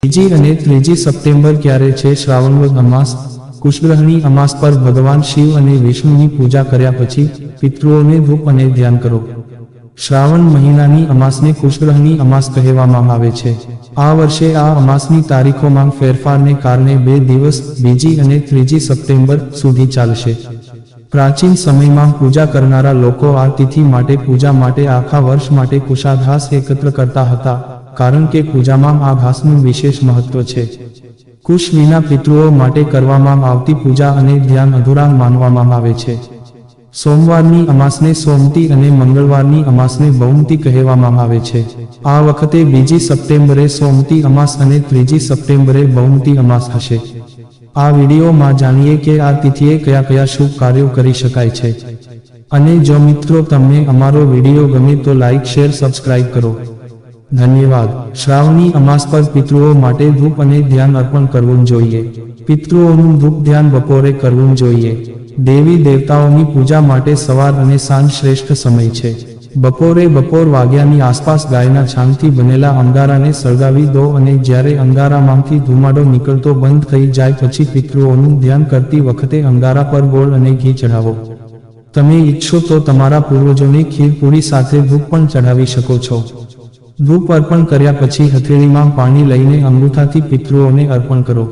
બીજી અને 3જી સપ્ટેમ્બર ક્યારે છે શ્રાવણ વદ અમાસ? કુશગ્રહની અમાસ પર ભગવાન શિવ અને વિષ્ણુની પૂજા કર્યા પછી પિતૃઓને ધૂપ અને ધ્યાન કરો. શ્રાવણ મહિનાની અમાસને કુશગ્રહની અમાસ કહેવામાં આવે છે. આ વર્ષે આ અમાસની તારીખોમાં ફેરફારને કારણે 2 દિવસ બીજી અને 3જી સપ્ટેમ્બર સુધી ચાલશે. પ્રાચીન સમયમાં પૂજા કરનારા લોકો આ તિથિ માટે પૂજા માટે આખા વર્ષ માટે કુશાઘાસ એકત્ર કરતા હતા, કારણ કે પૂજામાં આ ઘાસનું વિશેષ મહત્વ છે. કુશ વિના પિતૃઓ માટે કરવામાં આવતી પૂજા અને ધ્યાન અધૂરા માનવામાં આવે છે. સોમવારની અમાસને સોમતી અને મંગળવારની અમાસને બૌમતી કહેવામાં આવે છે. આ વખતે 2જી સપ્ટેમ્બરે સોમતી અમાસ અને 3જી સપ્ટેમ્બરે બૌમતી અમાસ હશે. આ વિડીયોમાં જાણીએ કે આ તિથિએ કયા કયા શુભ કાર્યો કરી શકાય છે. અને જો મિત્રો તમને અમારો વિડીયો ગમે તો લાઈક, શેર, સબસ્ક્રાઇબ કરો. ધન્યવાદ. શ્રાવણી અમાસ પર પિતૃઓ માટે ધૂપ અને ધ્યાન અર્પણ કરવું જોઈએ. પિતૃઓનું ધૂપ ધ્યાન બપોરે કરવું જોઈએ. દેવી દેવતાઓની પૂજા માટે સવાર અને સાંજ શ્રેષ્ઠ સમય છે. બપોરે વાગ્યાની આસપાસ ગાયના છાણથી બનેલા અંગારાને સળગાવી દો અને જ્યારે અંગારામાંથી ધુમાડો નીકળતો બંધ થઈ જાય પછી પિતૃઓનું ધ્યાન કરતી વખતે અંગારા પર ગોળ અને ઘી ચઢાવો. તમે ઈચ્છો તો તમારા પૂર્વજોને ખીર પૂરી સાથે ધૂપ પણ ચઢાવી શકો છો. ધૂપ અર્પણ કર્યા પછી હથેળીમાં પાણી લઈને અંગૂઠાથી પિતૃઓને અર્પણ કરો.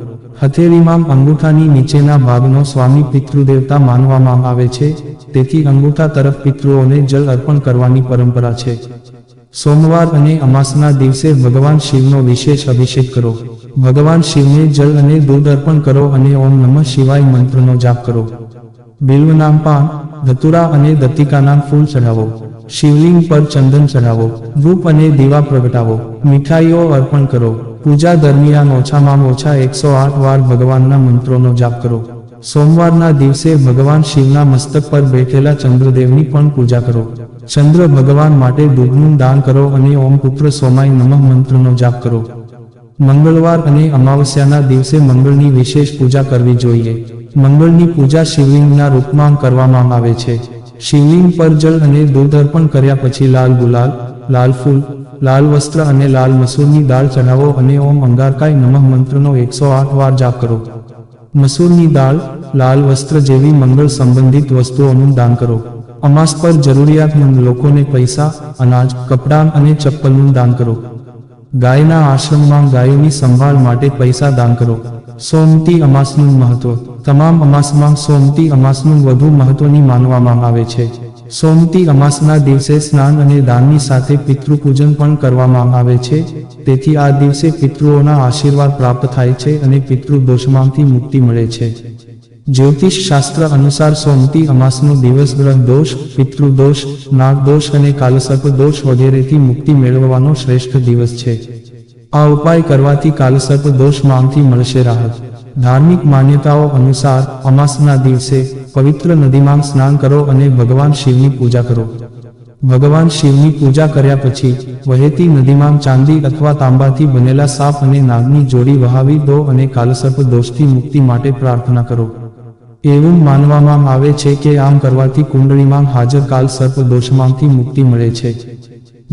હથેળીમાં અંગૂઠાની નીચેના ભાગનો સ્વામી પિતૃદેવતા માનવામાં આવે છે, તેથી અંગૂઠા તરફ પિતૃઓને જલ અર્પણ કરવાની પરંપરા છે. સોમવાર અને અમાસના દિવસે ભગવાન શિવનો વિશેષ અભિષેક કરો. ભગવાન શિવને જલ અને દૂધ અર્પણ કરો અને ઓમ નમઃ શિવાય મંત્રનો જાપ કરો. બિલ્વના પાન, ધતુરા અને દત્તિકાના ફૂલ ચઢાવો. શિવલિંગ પર ચંદન ચઢાવો. ધૂપ અને દીવા પ્રગટાવો. મીઠાઈઓ અર્પણ કરો. પૂજા દરમિયાન ઓછામાં ઓછા 108 વાર ભગવાનના મંત્રોનો જાપ કરો. સોમવારના દિવસે ભગવાન શિવના મસ્તક પર બેઠેલા ચંદ્રદેવની પણ પૂજા કરો. ચંદ્ર ભગવાન માટે દૂધનું દાન કરો અને ઓમ પુત્ર સોમાય નમઃ મંત્રનો જાપ કરો. મંગળવાર અને અમાવસ્યાના દિવસે મંગળની વિશેષ પૂજા કરવી જોઈએ. મંગળની પૂજા શિવલિંગના રૂપમાં કરવામાં આવે છે. શિવલિંગ પર જલ અને દૂધ અર્પણ કર્યા પછી લાલ ગુલાલ, લાલ ફૂલ, લાલ વસ્ત્ર અને લાલ મસૂરની દાળ ચઢાવો અને ઓમ અંગારકાય નમઃ મંત્રનો 108 વાર જાપ કરો. મસૂરની દાળ, લાલ વસ્ત્ર જેવી મંગળ સંબંધિત વસ્તુઓનું દાન કરો. અમાસ પર જરૂરિયાતમંદ લોકોને પૈસા, અનાજ, કપડાં અને ચપ્પલનું દાન કરો. ગાયના આશ્રમમાં ગાયોની સંભાળ માટે પૈસા દાન કરો. સોમતી અમાસનું મહત્વ. તમામ અમાસમાં સોમતી અમાસનું વધુ મહત્વની માનવામાં આવે છે. સોમતી અમાસના દિવસે સ્નાન અને દાનની સાથે પિતૃપૂજન પણ કરવામાં આવે છે, તેથી આ દિવસે પિતૃઓના આશીર્વાદ પ્રાપ્ત થાય છે અને પિતૃદોષમાંથી મુક્તિ મળે છે. જ્યોતિષ શાસ્ત્ર અનુસાર સોમતી અમાસનો દિવસ ગ્રહ દોષ, પિતૃદોષ, નાગદોષ અને કાલસર્પ દોષ વગેરેથી મુક્તિ મેળવવાનો શ્રેષ્ઠ દિવસ છે. આ ઉપાય કરવાથી કાલસર્પ દોષમાંથી મળશે રાહત. ધાર્મિક માન્યતાઓ અનુસાર અમાસના દિવસે પવિત્ર નદીમાં સ્નાન કરો અને ભગવાન શિવની પૂજા કરો. ભગવાન શિવની પૂજા કર્યા પછી વહેતી નદીમાં ચાંદી અથવા તાંબાથી બનેલા સાપ અને નાગની જોડી વહાવી દો અને કાલસર્પ દોષથી મુક્તિ માટે પ્રાર્થના કરો. એવું માનવામાં આવે છે કે આમ કરવાથી કુંડળીમાં હાજર કાલસર્પ દોષમાંથી મુક્તિ મળે છે.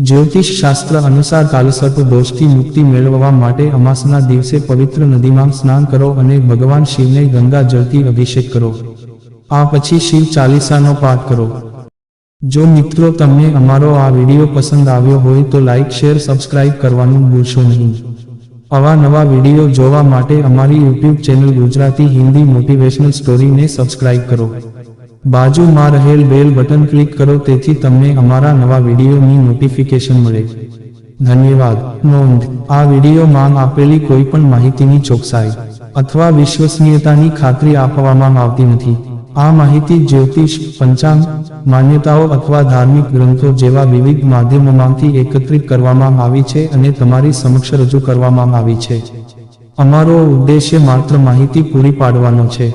જ્યોતિષ શાસ્ત્ર અનુસાર કાલસર્પ દોષથી મુક્તિ મેળવવા માટે અમાસના દિવસે પવિત્ર નદીમાં સ્નાન કરો અને ભગવાન શિવને ગંગા જળથી અભિષેક કરો. આ પછી શિવ ચાલીસાનો પાઠ કરો. જો મિત્રો તમને અમારો આ વિડીયો પસંદ આવ્યો હોય તો લાઈક, શેર, સબસ્ક્રાઇબ કરવાનું ભૂલશો નહીં. આવા નવા વિડીયો જોવા માટે અમારી YouTube channel Gujarati Hindi motivational સ્ટોરીને સબસ્ક્રાઇબ કરો. બાજુમાં રહેલ બેલ બટન ક્લિક કરો તેથી તમને અમારા નવા વિડીયોની નોટિફિકેશન મળે. ધન્યવાદ. નોંધ: આ વિડીયોમાં આપેલી કોઈ પણ માહિતીની ચોકસાઈ અથવા વિશ્વસનીયતાની ખાતરી આપવામાં આવતી નથી. આ માહિતી જ્યોતિષ, પંચાંગ, માન્યતાઓ અથવા ધાર્મિક ગ્રંથો જેવા વિવિધ માધ્યમોમાંથી એકત્રિત કરવામાં આવી છે અને તમારી સમક્ષ રજૂ કરવામાં આવી છે. અમારો ઉદ્દેશ્ય માત્ર માહિતી પૂરી પાડવાનો છે.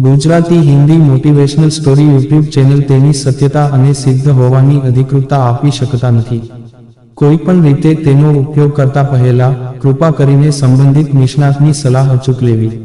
Gujarati Hindi motivational story YouTube channel તેની સત્યતા અને સિદ્ધ હોવાની અધિકૃતતા આપી શકતા નથી. કોઈ પણ રીતે તેનો ઉપયોગ કરતા પહેલા કૃપા કરીને સંબંધિત નિષ્ણાતની સલાહ અચૂક લેવી.